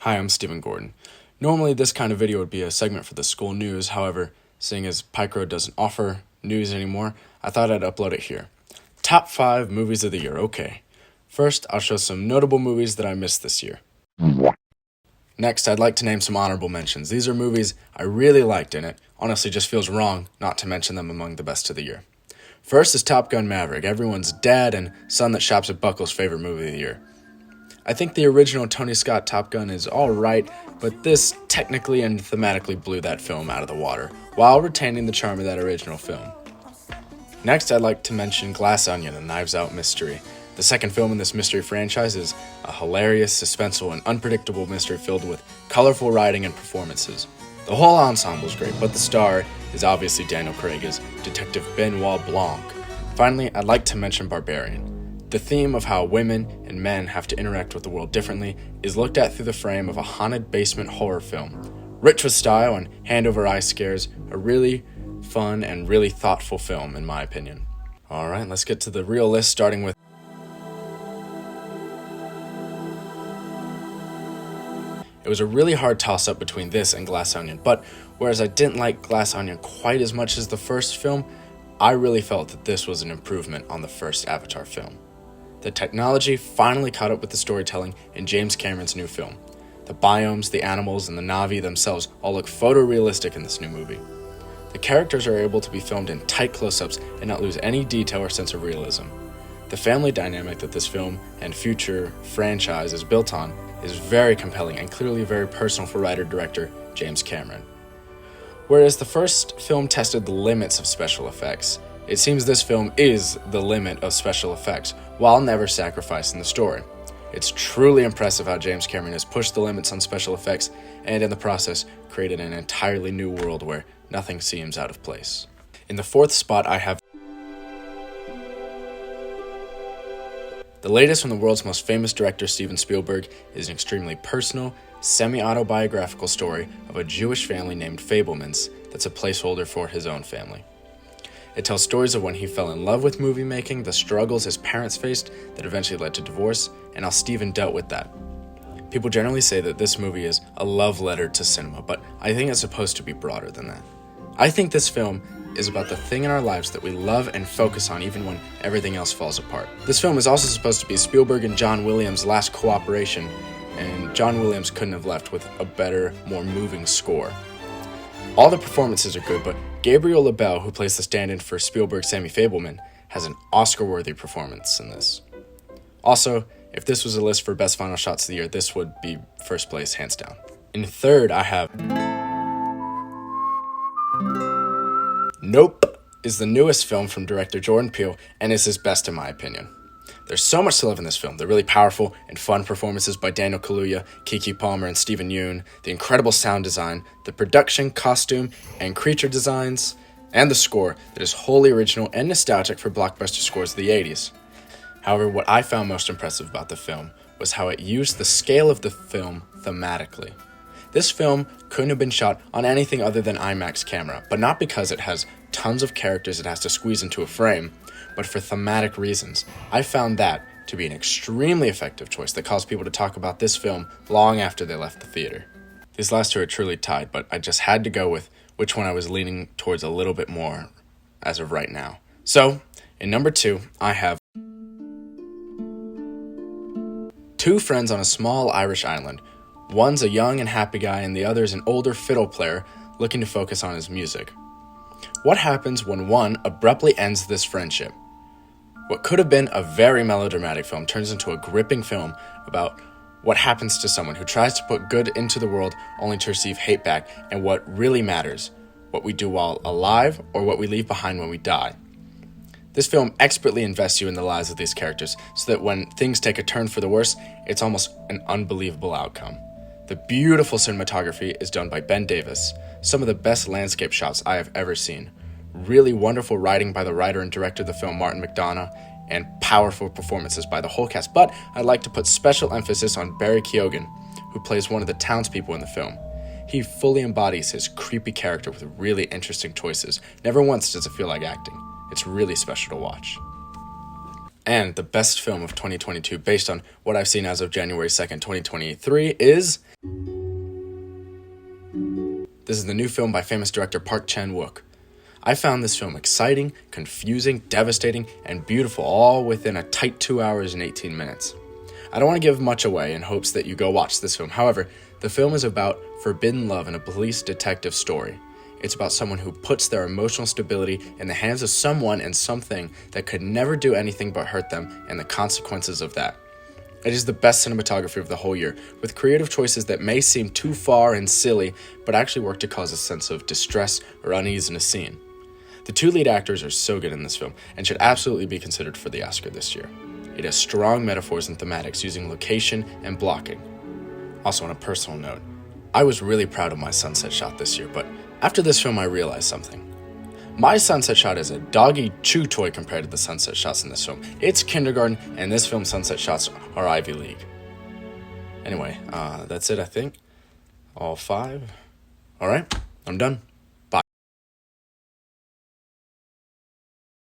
Hi, I'm Stephen Gordon. Normally this kind of video would be a segment for the school news, however, seeing as Pike doesn't offer news anymore, I thought I'd upload it here. Top 5 movies of the year, okay. First, I'll show some notable movies that I missed this year. Next, I'd like to name some honorable mentions. These are movies I really liked and it honestly just feels wrong not to mention them among the best of the year. First is Top Gun Maverick, everyone's dad and son that shops at Buckle's favorite movie of the year. I think the original Tony Scott Top Gun is alright, but this technically and thematically blew that film out of the water, while retaining the charm of that original film. Next, I'd like to mention Glass Onion, a Knives Out mystery. The second film in this mystery franchise is a hilarious, suspenseful, and unpredictable mystery filled with colorful writing and performances. The whole ensemble is great, but the star is obviously Daniel Craig as Detective Benoit Blanc. Finally, I'd like to mention Barbarian. The theme of how women and men have to interact with the world differently is looked at through the frame of a haunted basement horror film. Rich with style and hand-over-eye scares, a really fun and really thoughtful film in my opinion. Alright, let's get to the real list, starting with It was a really hard toss-up between this and Glass Onion, but whereas I didn't like Glass Onion quite as much as the first film, I really felt that this was an improvement on the first Avatar film. The technology finally caught up with the storytelling in James Cameron's new film. The biomes, the animals, and the Na'vi themselves all look photorealistic in this new movie. The characters are able to be filmed in tight close-ups and not lose any detail or sense of realism. The family dynamic that this film and future franchise is built on is very compelling and clearly very personal for writer-director James Cameron. Whereas the first film tested the limits of special effects, it seems this film is the limit of special effects, while never sacrificing the story. It's truly impressive how James Cameron has pushed the limits on special effects and in the process created an entirely new world where nothing seems out of place. In the fourth spot I have the latest from the world's most famous director Steven Spielberg is an extremely personal, semi-autobiographical story of a Jewish family named Fabelmans that's a placeholder for his own family. It tells stories of when he fell in love with movie making, the struggles his parents faced that eventually led to divorce, and how Steven dealt with that. People generally say that this movie is a love letter to cinema, but I think it's supposed to be broader than that. I think this film is about the thing in our lives that we love and focus on even when everything else falls apart. This film is also supposed to be Spielberg and John Williams' last cooperation, and John Williams couldn't have left with a better, more moving score. All the performances are good, but Gabriel LaBelle, who plays the stand-in for Spielberg's Sammy Fabelman, has an Oscar-worthy performance in this. Also, if this was a list for best final shots of the year, this would be first place, hands down. In third, I have Nope is the newest film from director Jordan Peele and is his best in my opinion. There's so much to love in this film. The really powerful and fun performances by Daniel Kaluuya, Keke Palmer, and Stephen Yeun, the incredible sound design, the production, costume, and creature designs, and the score that is wholly original and nostalgic for blockbuster scores of the 80s. However, what I found most impressive about the film was how it used the scale of the film thematically. This film couldn't have been shot on anything other than IMAX camera, but not because it has tons of characters it has to squeeze into a frame, but for thematic reasons. I found that to be an extremely effective choice that caused people to talk about this film long after they left the theater. These last two are truly tied, but I just had to go with which one I was leaning towards a little bit more as of right now. So, in number 2, I have two friends on a small Irish island. One's a young and happy guy, and the other's an older fiddle player looking to focus on his music. What happens when one abruptly ends this friendship? What could have been a very melodramatic film turns into a gripping film about what happens to someone who tries to put good into the world only to receive hate back, and what really matters, what we do while alive or what we leave behind when we die. This film expertly invests you in the lives of these characters so that when things take a turn for the worse, it's almost an unbelievable outcome. The beautiful cinematography is done by Ben Davis, some of the best landscape shots I have ever seen. Really wonderful writing by the writer and director of the film, Martin McDonagh, and powerful performances by the whole cast. But I'd like to put special emphasis on Barry Keoghan, who plays one of the townspeople in the film. He fully embodies his creepy character with really interesting choices. Never once does it feel like acting. It's really special to watch. And the best film of 2022, based on what I've seen as of January 2nd, 2023, is This is the new film by famous director Park Chan-wook. I found this film exciting, confusing, devastating, and beautiful, all within a tight 2 hours and 18 minutes. I don't want to give much away in hopes that you go watch this film. However, the film is about forbidden love in a police detective story. It's about someone who puts their emotional stability in the hands of someone and something that could never do anything but hurt them, and the consequences of that. It is the best cinematography of the whole year, with creative choices that may seem too far and silly, but actually work to cause a sense of distress or unease in a scene. The two lead actors are so good in this film, and should absolutely be considered for the Oscar this year. It has strong metaphors and thematics using location and blocking. Also, on a personal note, I was really proud of my sunset shot this year, but after this film I realized something. My sunset shot is a doggy chew toy compared to the sunset shots in this film. It's kindergarten, and this film's sunset shots are Ivy League. Anyway, that's it, I think. All 5. Alright, I'm done.